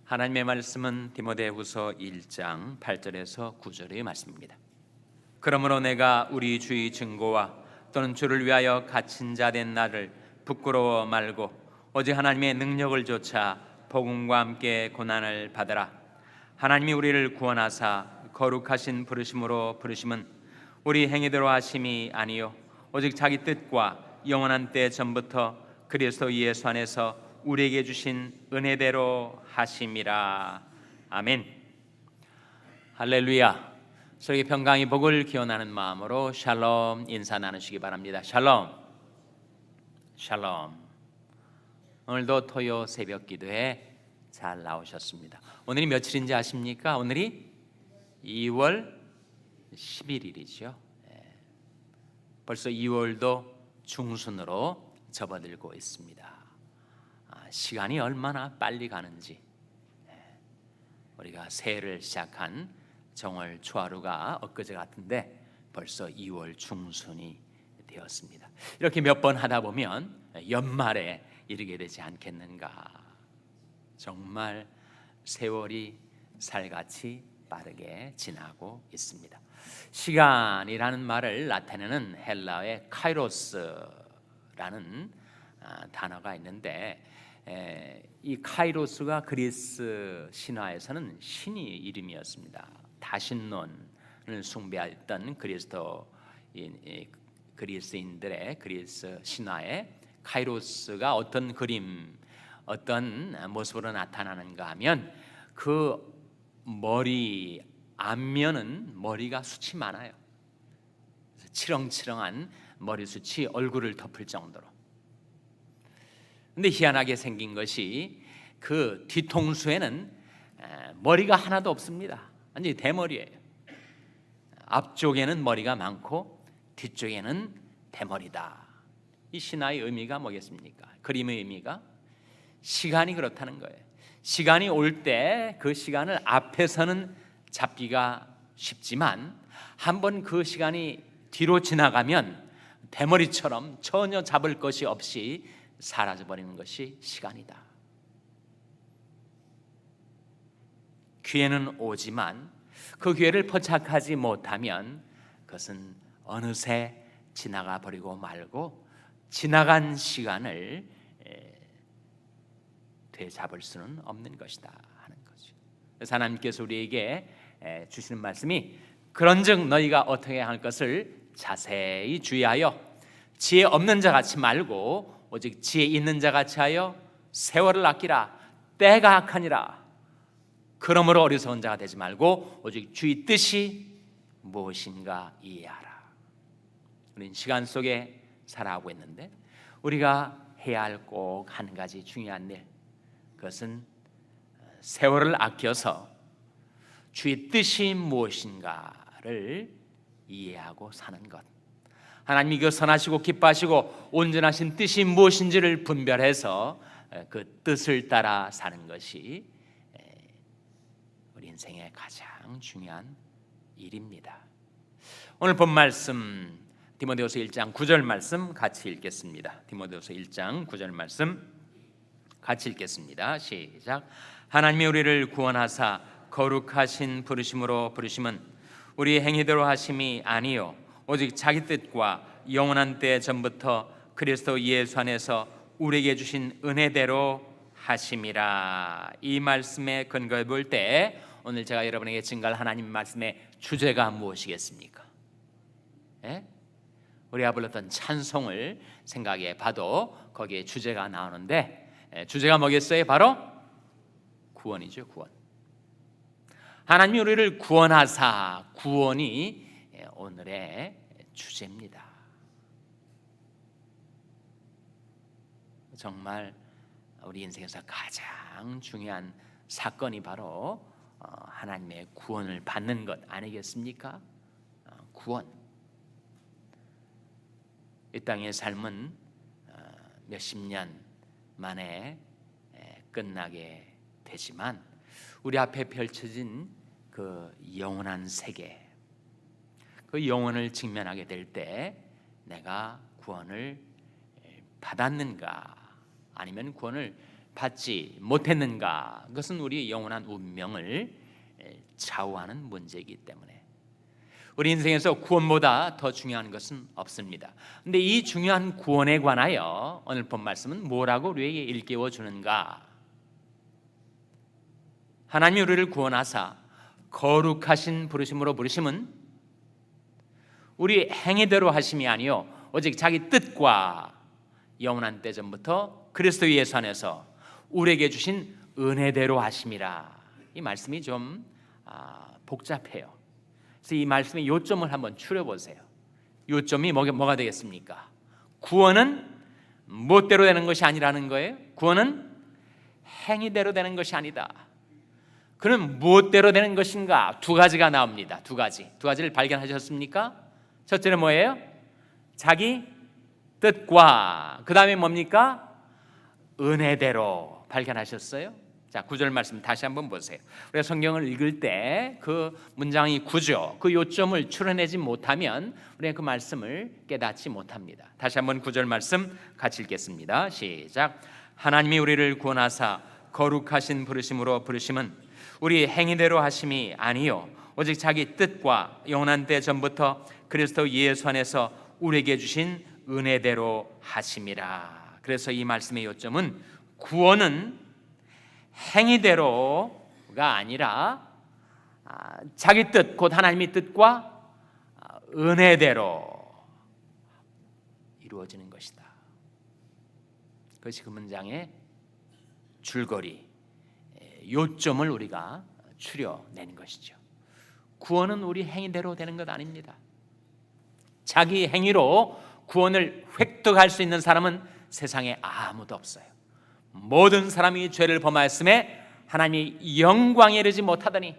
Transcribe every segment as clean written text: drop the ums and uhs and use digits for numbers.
하나님의 말씀은 디모데후서 1장 8절에서 9절의 말씀입니다. 그러므로 내가 우리 주의 증거와 또는 주를 위하여 갇힌 자 된 나를 부끄러워 말고 오직 하나님의 능력을 조차 복음과 함께 고난을 받으라. 하나님이 우리를 구원하사 거룩하신 부르심으로 부르심은 우리 행위대로 하심이 아니요 오직 자기 뜻과 영원한 때 전부터 그리스도 예수 안에서 우리에게 주신 은혜대로 하심이라. 아멘. 할렐루야. 서로에게 평강의 복을 기원하는 마음으로 샬롬 인사 나누시기 바랍니다. 샬롬. 샬롬. 오늘도 토요 새벽 기도에 잘 나오셨습니다. 오늘이 며칠인지 아십니까? 오늘이 2월 11일이죠. 벌써 2월도 중순으로 접어들고 있습니다. 시간이 얼마나 빨리 가는지, 우리가 새해를 시작한 정월 초하루가 엊그제 같은데 벌써 2월 중순이 되었습니다. 이렇게 몇 번 하다 보면 연말에 이르게 되지 않겠는가. 정말 세월이 살같이 빠르게 지나고 있습니다. 시간이라는 말을 나타내는 헬라어의 카이로스라는 단어가 있는데, 이 카이로스가 그리스 신화에서는 신의 이름이었습니다. 다신론을 숭배했던 그리스인들의 그리스 신화에 카이로스가 어떤 그림, 어떤 모습으로 나타나는가 하면 그 머리 앞면은 머리가 숱이 많아요. 치렁치렁한 머리숱이 얼굴을 덮을 정도로. 근데 희한하게 생긴 것이 그 뒤통수에는 머리가 하나도 없습니다. 완전히 대머리예요. 앞쪽에는 머리가 많고 뒤쪽에는 대머리다. 이 신화의 의미가 뭐겠습니까? 그림의 의미가 시간이 그렇다는 거예요. 시간이 올 때 그 시간을 앞에서는 잡기가 쉽지만 한번 그 시간이 뒤로 지나가면 대머리처럼 전혀 잡을 것이 없이 사라져버리는 것이 시간이다. 기회는 오지만 그 기회를 포착하지 못하면 그것은 어느새 지나가 버리고 말고 지나간 시간을 되잡을 수는 없는 것이다 하는 거죠. 그래서 하나님께서 우리에게 주시는 말씀이 그런즉 너희가 어떻게 할 것을 자세히 주의하여 지혜 없는 자 같이 말고 오직 지혜 있는 자 같이 하여 세월을 아끼라. 때가 악하니라. 그러므로 어리석은 자가 되지 말고 오직 주의 뜻이 무엇인가 이해하라. 우리는 시간 속에 살아가고 있는데 우리가 해야 할 꼭 한 가지 중요한 일, 그것은 세월을 아껴서 주의 뜻이 무엇인가를 이해하고 사는 것. 하나님이 그 선하시고 기뻐하시고 온전하신 뜻이 무엇인지를 분별해서 그 뜻을 따라 사는 것이 우리 인생의 가장 중요한 일입니다. 오늘 본 말씀 디모데후서 1장 9절 말씀 같이 읽겠습니다. 디모데후서 1장 9절 말씀 같이 읽겠습니다. 시작. 하나님이 우리를 구원하사 거룩하신 부르심으로 부르심은 우리 행위대로 하심이 아니요 오직 자기 뜻과 영원한 때 전부터 그리스도 예수 안에서 우리에게 주신 은혜대로 하심이라. 이 말씀에 근거해 볼 때 오늘 제가 여러분에게 증거할 하나님 말씀의 주제가 무엇이겠습니까? 우리가 불렀던 찬송을 생각해 봐도 거기에 주제가 나오는데, 주제가 뭐겠어요? 바로 구원이죠. 구원. 하나님이 우리를 구원하사, 구원이 오늘의 주제입니다. 정말 우리 인생에서 가장 중요한 사건이 바로 하나님의 구원을 받는 것 아니겠습니까? 구원. 이 땅의 삶은 몇십 년 만에 끝나게 되지만 우리 앞에 펼쳐진 그 영원한 세계, 그 영혼을 직면하게 될 때 내가 구원을 받았는가 아니면 구원을 받지 못했는가? 그것은 우리의 영원한 운명을 좌우하는 문제이기 때문에 우리 인생에서 구원보다 더 중요한 것은 없습니다. 그런데 이 중요한 구원에 관하여 오늘 본 말씀은 뭐라고 우리에게 일깨워 주는가? 하나님이 우리를 구원하사 거룩하신 부르심으로 부르심은 우리 행위대로 하심이 아니요 오직 자기 뜻과 영원한 때 전부터 그리스도 예수 안에서 우리에게 주신 은혜대로 하심이라. 이 말씀이 좀 복잡해요. 그래서 이 말씀의 요점을 한번 추려보세요. 요점이 뭐가 되겠습니까? 구원은 무엇대로 되는 것이 아니라는 거예요. 구원은 행위대로 되는 것이 아니다. 그럼 무엇대로 되는 것인가? 두 가지가 나옵니다. 두 가지를 발견하셨습니까? 첫째는 뭐예요? 자기 뜻과 그 다음에 뭡니까? 은혜대로 발견하셨어요? 자, 9절 말씀 다시 한번 보세요. 우리가 성경을 읽을 때 그 문장이 구조, 그 요점을 추려내지 못하면 우리가 그 말씀을 깨닫지 못합니다. 다시 한번 9절 말씀 같이 읽겠습니다. 시작. 하나님이 우리를 구원하사 거룩하신 부르심으로 부르심은 우리 행위대로 하심이 아니요 오직 자기 뜻과 영원한 때 전부터 그리스도 예수 안에서 우리에게 주신 은혜대로 하심이라. 그래서 이 말씀의 요점은 구원은 행위대로가 아니라 자기 뜻, 곧 하나님의 뜻과 은혜대로 이루어지는 것이다. 그것이 그 문장의 줄거리, 요점을 우리가 추려내는 것이죠. 구원은 우리 행위대로 되는 것 아닙니다. 자기 행위로 구원을 획득할 수 있는 사람은 세상에 아무도 없어요. 모든 사람이 죄를 범하였음에 하나님이 영광에 이르지 못하더니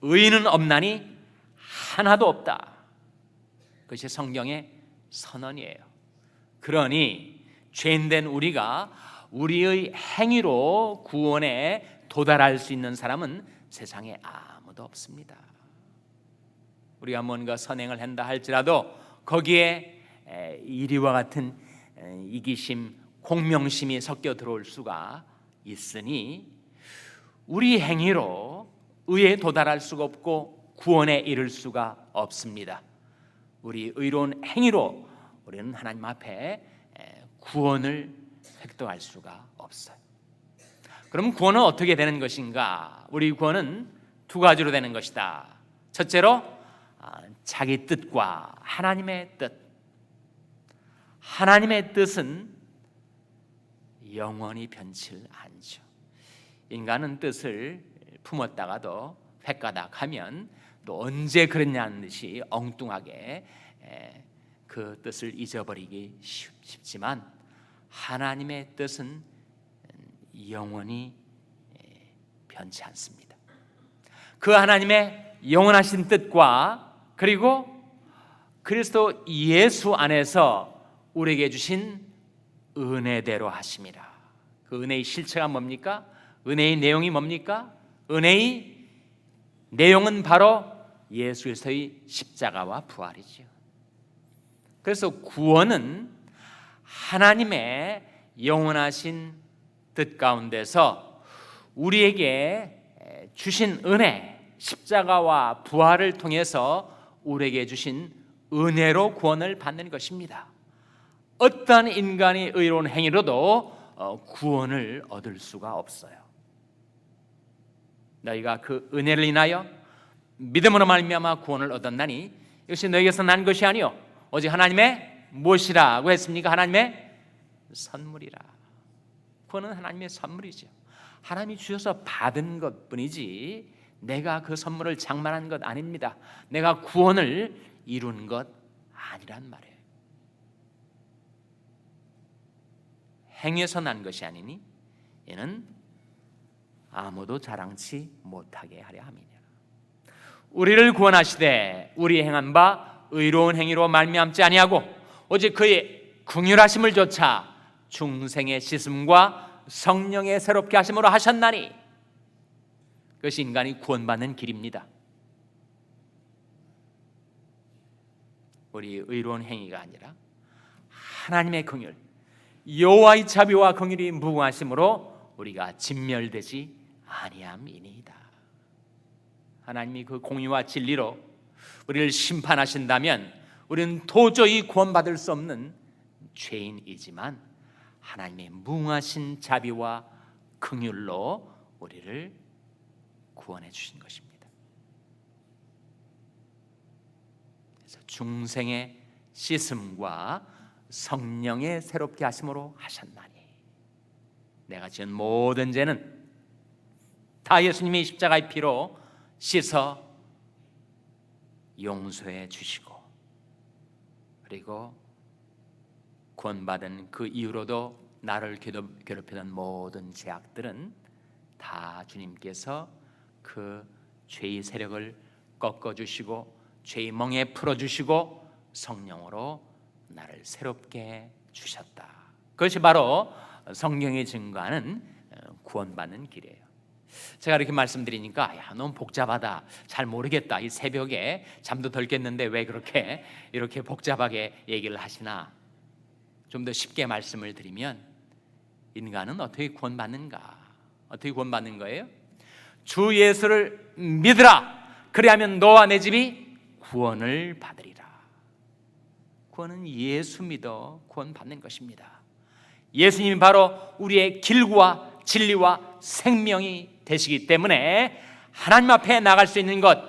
의인은 없나니 하나도 없다. 그것이 성경의 선언이에요. 그러니 죄인된 우리가 우리의 행위로 구원에 도달할 수 있는 사람은 세상에 아무도 없습니다. 우리가 뭔가 선행을 한다 할지라도 거기에 이리와 같은 이기심, 공명심이 섞여 들어올 수가 있으니 우리 행위로 의에 도달할 수가 없고 구원에 이를 수가 없습니다. 우리 의로운 행위로 우리는 하나님 앞에 구원을 획득할 수가 없어요. 그럼 구원은 어떻게 되는 것인가? 우리 구원은 두 가지로 되는 것이다. 첫째로 자기 뜻과 하나님의 뜻. 하나님의 뜻은 영원히 변치 않죠. 인간은 뜻을 품었다가도 획가닥하면 또 언제 그랬냐는 듯이 엉뚱하게 그 뜻을 잊어버리기 쉽지만 하나님의 뜻은 영원히 변치 않습니다. 그 하나님의 영원하신 뜻과 그리고 그리스도 예수 안에서 우리에게 주신 은혜대로 하심이라. 그 은혜의 실체가 뭡니까? 은혜의 내용이 뭡니까? 은혜의 내용은 바로 예수 그리스도의 십자가와 부활이죠. 그래서 구원은 하나님의 영원하신 뜻 가운데서 우리에게 주신 은혜, 십자가와 부활을 통해서 우리에게 주신 은혜로 구원을 받는 것입니다. 어떠한 인간이 의로운 행위로도 구원을 얻을 수가 없어요. 너희가 그 은혜를 인하여 믿음으로 말미암아 구원을 얻었나니 이것이 너희에게서 난 것이 아니요 오직 하나님의 무엇이라고 했습니까? 하나님의 선물이라. 구원은 하나님의 선물이죠. 하나님이 주셔서 받은 것뿐이지 내가 그 선물을 장만한 것 아닙니다. 내가 구원을 이룬 것 아니란 말이에요. 행위에서 난 것이 아니니 이는 아무도 자랑치 못하게 하려 함이니라. 우리를 구원하시되 우리 행한 바 의로운 행위로 말미암지 아니하고 오직 그의 긍휼하심을 조차 중생의 씻음과 성령의 새롭게 하심으로 하셨나니 그것이 인간이 구원받는 길입니다. 우리 의로운 행위가 아니라 하나님의 긍휼, 여호와의 자비와 긍휼이 무궁하심으로 우리가 진멸되지 아니함이니이다. 하나님이 그 공의와 진리로 우리를 심판하신다면 우리는 도저히 구원받을 수 없는 죄인이지만 하나님의 무궁하신 자비와 긍휼로 우리를 구원해 주신 것입니다. 그래서 중생의 씻음과 성령의 새롭게 하심으로 하셨나니 내가 지은 모든 죄는 다 예수님이 십자가의 피로 씻어 용서해 주시고, 그리고 구원받은 그 이후로도 나를 괴롭히던 모든 죄악들은 다 주님께서 그 죄의 세력을 꺾어주시고 죄의 멍에 풀어주시고 성령으로 나를 새롭게 주셨다. 그것이 바로 성경이 증거하는 구원받는 길이에요. 제가 이렇게 말씀드리니까 너무 복잡하다, 잘 모르겠다, 이 새벽에 잠도 덜 깼는데 왜 이렇게 복잡하게 얘기를 하시나. 좀 더 쉽게 말씀을 드리면 인간은 어떻게 구원받는가? 어떻게 구원받는 거예요? 주 예수를 믿으라, 그리하면 너와 내 집이 구원을 받으리라. 구원은 예수 믿어 구원받는 것입니다. 예수님이 바로 우리의 길과 진리와 생명이 되시기 때문에 하나님 앞에 나갈 수 있는 것,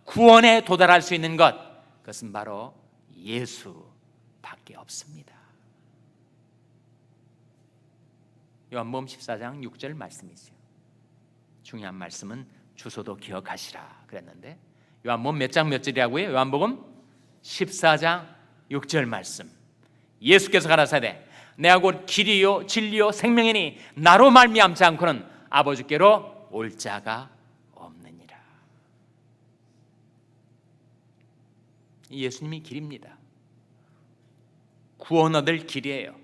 구원에 도달할 수 있는 것, 그것은 바로 예수밖에 없습니다. 요한복음 14장 6절 말씀이죠. 중요한 말씀은 주소도 기억하시라 그랬는데, 요한복음 몇 장 몇 절이라고요? 요한복음 14장 6절 말씀. 예수께서 가라사대 내가 곧 길이요 진리요 생명이니 나로 말미암지 않고는 아버지께로 올 자가 없느니라. 예수님이 길입니다. 구원 얻을 길이에요.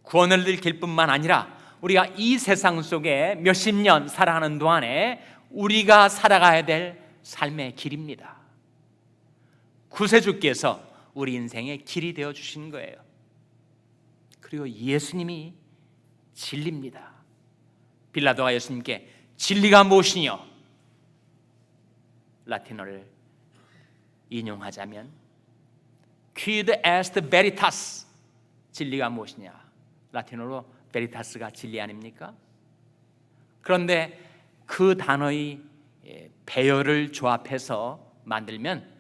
구원을 얻을 길뿐만 아니라 우리가 이 세상 속에 몇십 년 살아가는 동안에 우리가 살아가야 될 삶의 길입니다. 구세주께서 우리 인생의 길이 되어 주신 거예요. 그리고 예수님이 진리입니다. 빌라도가 예수님께 진리가 무엇이뇨? 라틴어를 인용하자면 Quid est veritas? 진리가 무엇이냐? 라틴어로 베리타스가 진리 아닙니까? 그런데 그 단어의 배열을 조합해서 만들면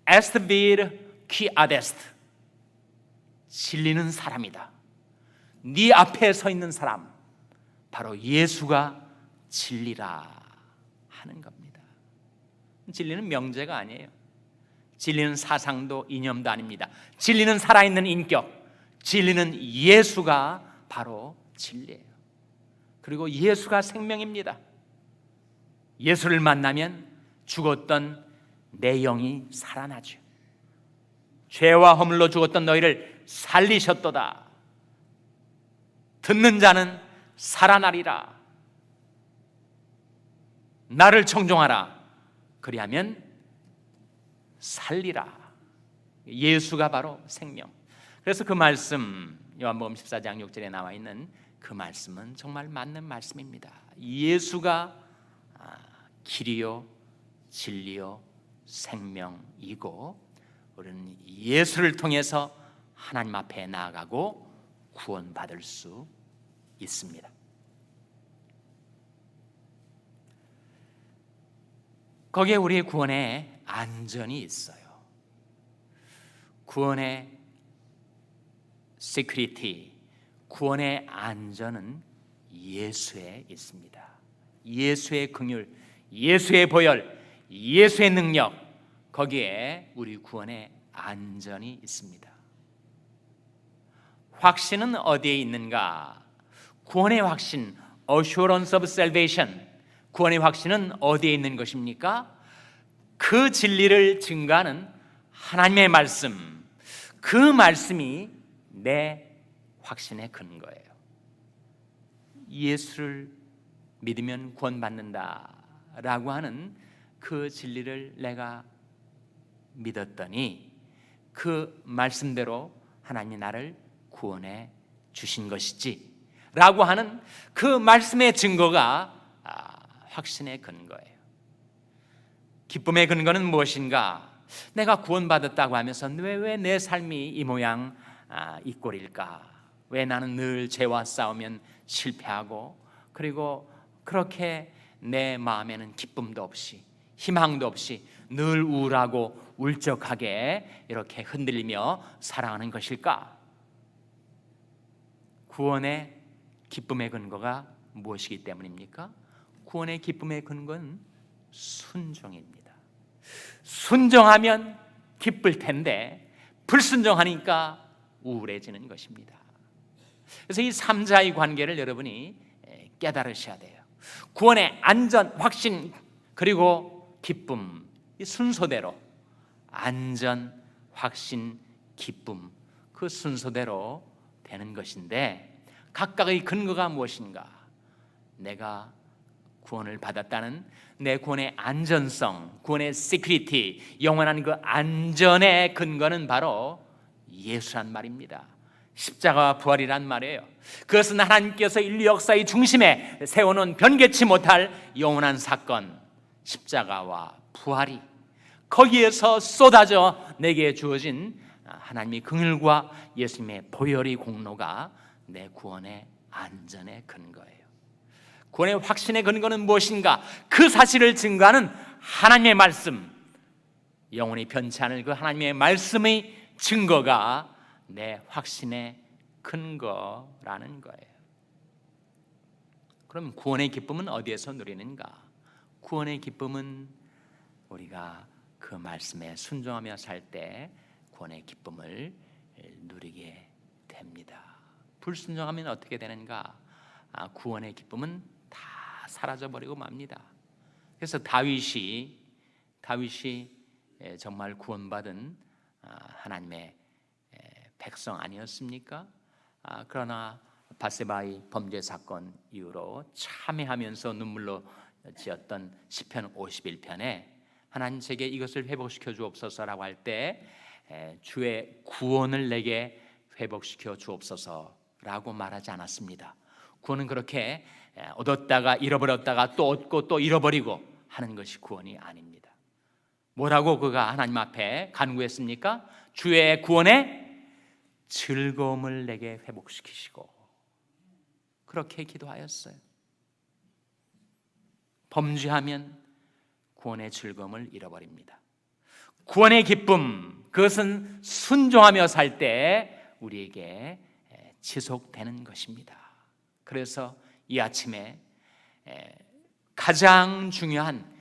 est vir qui adest, 진리는 사람이다. 네 앞에 서 있는 사람, 바로 예수가 진리라 하는 겁니다. 진리는 명제가 아니에요. 진리는 사상도 이념도 아닙니다. 진리는 살아있는 인격, 진리는 예수가 바로 진리예요. 그리고 예수가 생명입니다. 예수를 만나면 죽었던 내 영이 살아나죠. 죄와 허물로 죽었던 너희를 살리셨도다. 듣는 자는 살아나리라. 나를 청종하라. 그리하면 살리라. 예수가 바로 생명. 그래서 그 말씀, 요한복음 14장 6절에 나와 있는 그 말씀은 정말 맞는 말씀입니다. 예수가 길이요 진리요 생명이고, 우리는 예수를 통해서 하나님 앞에 나아가고 구원받을 수 있습니다. 거기에 우리의 구원의 안전이 있어요. 구원의 security, 구원의 안전은 예수에 있습니다. 예수의 긍휼, 예수의 보혈, 예수의 능력, 거기에 우리 구원의 안전이 있습니다. 확신은 어디에 있는가? 구원의 확신, assurance of salvation, 구원의 확신은 어디에 있는 것입니까? 그 진리를 증거하는 하나님의 말씀, 그 말씀이 내 확신의 근거예요. 예수를 믿으면 구원받는다라고 하는 그 진리를 내가 믿었더니 그 말씀대로 하나님이 나를 구원해 주신 것이지 라고 하는 그 말씀의 증거가 확신의 근거예요. 기쁨의 근거는 무엇인가? 내가 구원받았다고 하면서 왜 내 삶이 이 모양 이 꼴일까? 왜 나는 늘 죄와 싸우면 실패하고, 그리고 그렇게 내 마음에는 기쁨도 없이 희망도 없이 늘 우울하고 울적하게 이렇게 흔들리며 살아가는 것일까? 구원의 기쁨의 근거가 무엇이기 때문입니까? 구원의 기쁨의 근거는 순종입니다. 순종하면 기쁠 텐데 불순종하니까 우울해지는 것입니다. 그래서 이 삼자의 관계를 여러분이 깨달으셔야 돼요. 구원의 안전, 확신, 그리고 기쁨, 이 순서대로 안전, 확신, 기쁨, 그 순서대로 되는 것인데, 각각의 근거가 무엇인가? 내가 구원을 받았다는 내 구원의 안전성, 구원의 시큐리티, 영원한 그 안전의 근거는 바로 예수란 말입니다. 십자가와 부활이란 말이에요. 그것은 하나님께서 인류 역사의 중심에 세워놓은 변개치 못할 영원한 사건, 십자가와 부활이 거기에서 쏟아져 내게 주어진 하나님의 긍휼과 예수님의 보혈의 공로가 내 구원의 안전의 근거예요. 구원의 확신의 근거는 무엇인가? 그 사실을 증거하는 하나님의 말씀, 영원히 변치 않을 그 하나님의 말씀의 증거가 내 확신의 근거라는 거예요. 그럼 구원의 기쁨은 어디에서 누리는가? 구원의 기쁨은 우리가 그 말씀에 순종하며 살 때 구원의 기쁨을 누리게 됩니다. 불순종하면 어떻게 되는가? 구원의 기쁨은 다 사라져버리고 맙니다. 그래서 다윗이 정말 구원받은 하나님의 백성 아니었습니까? 그러나 밧세바의 범죄 사건 이후로 참회하면서 눈물로 지었던 시편 51편에 하나님 제게 이것을 회복시켜 주옵소서라고 할 때 주의 구원을 내게 회복시켜 주옵소서라고 말하지 않았습니다. 구원은 그렇게 얻었다가 잃어버렸다가 또 얻고 또 잃어버리고 하는 것이 구원이 아닙니다. 뭐라고 그가 하나님 앞에 간구했습니까? 주의 구원의 즐거움을 내게 회복시키시고, 그렇게 기도하였어요. 범죄하면 구원의 즐거움을 잃어버립니다. 구원의 기쁨, 그것은 순종하며 살 때 우리에게 지속되는 것입니다. 그래서 이 아침에 가장 중요한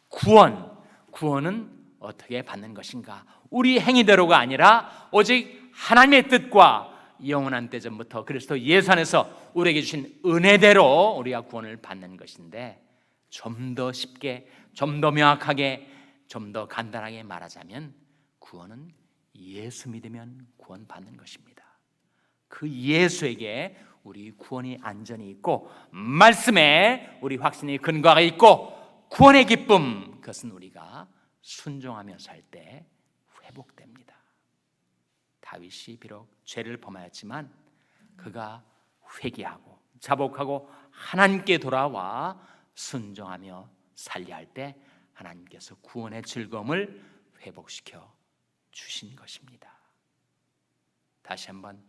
구원은 어떻게 받는 것인가? 우리 행위대로가 아니라 오직 하나님의 뜻과 영원한 때전부터 그리스도 예수 안에서 우리에게 주신 은혜대로 우리가 구원을 받는 것인데, 좀 더 쉽게, 좀 더 명확하게, 좀 더 간단하게 말하자면 구원은 예수 믿으면 구원 받는 것입니다. 그 예수에게 우리 구원이 안전이 있고, 말씀에 우리 확신의 근거가 있고, 구원의 기쁨, 그것은 우리가 순종하며 살 때 회복됩니다. 다윗이 비록 죄를 범하였지만 그가 회개하고 자복하고 하나님께 돌아와 순종하며 살려 할 때 하나님께서 구원의 즐거움을 회복시켜 주신 것입니다. 다시 한번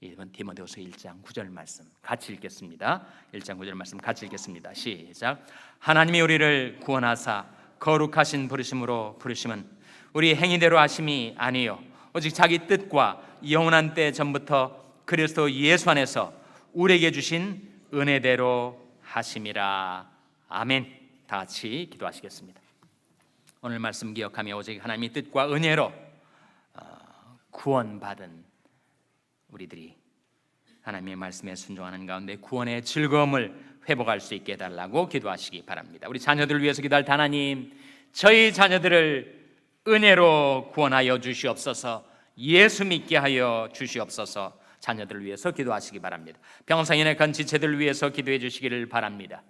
이번 디모데후서 1장 9절 말씀 같이 읽겠습니다. 1장 9절 말씀 같이 읽겠습니다. 시작. 하나님이 우리를 구원하사 거룩하신 부르심으로 부르심은 우리 행위대로 하심이 아니요 오직 자기 뜻과 영원한 때 전부터 그리스도 예수 안에서 우리에게 주신 은혜대로 하심이라. 아멘. 다 같이 기도하시겠습니다. 오늘 말씀 기억하며 오직 하나님의 뜻과 은혜로 구원받은 우리들이 하나님의 말씀에 순종하는 가운데 구원의 즐거움을 회복할 수 있게 해달라고 기도하시기 바랍니다. 우리 자녀들을 위해서 기도할 하나님, 저희 자녀들을 은혜로 구원하여 주시옵소서. 예수 믿게 하여 주시옵소서. 자녀들을 위해서 기도하시기 바랍니다. 병상인의 건지체들을 위해서 기도해 주시기를 바랍니다.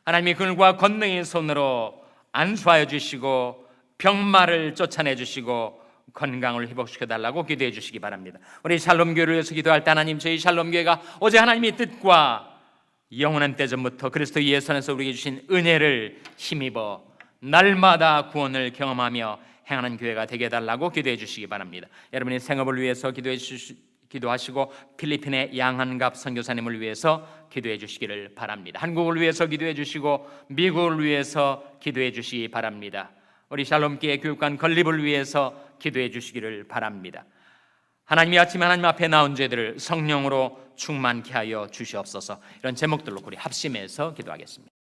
하나님의 긍휼과 권능의 손으로 안수하여 주시고 병마를 쫓아내 주시고 건강을 회복시켜 달라고 기도해 주시기 바랍니다. 우리 샬롬교회를 위해서 기도할 때 하나님, 저희 샬롬교회가 어제 하나님의 뜻과 영원한 때전부터 그리스도 예수 안에서 우리에게 주신 은혜를 힘입어 날마다 구원을 경험하며 행하는 교회가 되게 해달라고 기도해 주시기 바랍니다. 여러분의 생업을 위해서 기도하시고 필리핀의 양한갑 선교사님을 위해서 기도해 주시기를 바랍니다. 한국을 위해서 기도해 주시고 미국을 위해서 기도해 주시기 바랍니다. 우리 샬롬교회 교육관 건립을 위해서 기도해 주시기를 바랍니다. 하나님이 아침에 하나님 앞에 나온 죄들을 성령으로 충만케 하여 주시옵소서. 이런 제목들로 우리 합심해서 기도하겠습니다.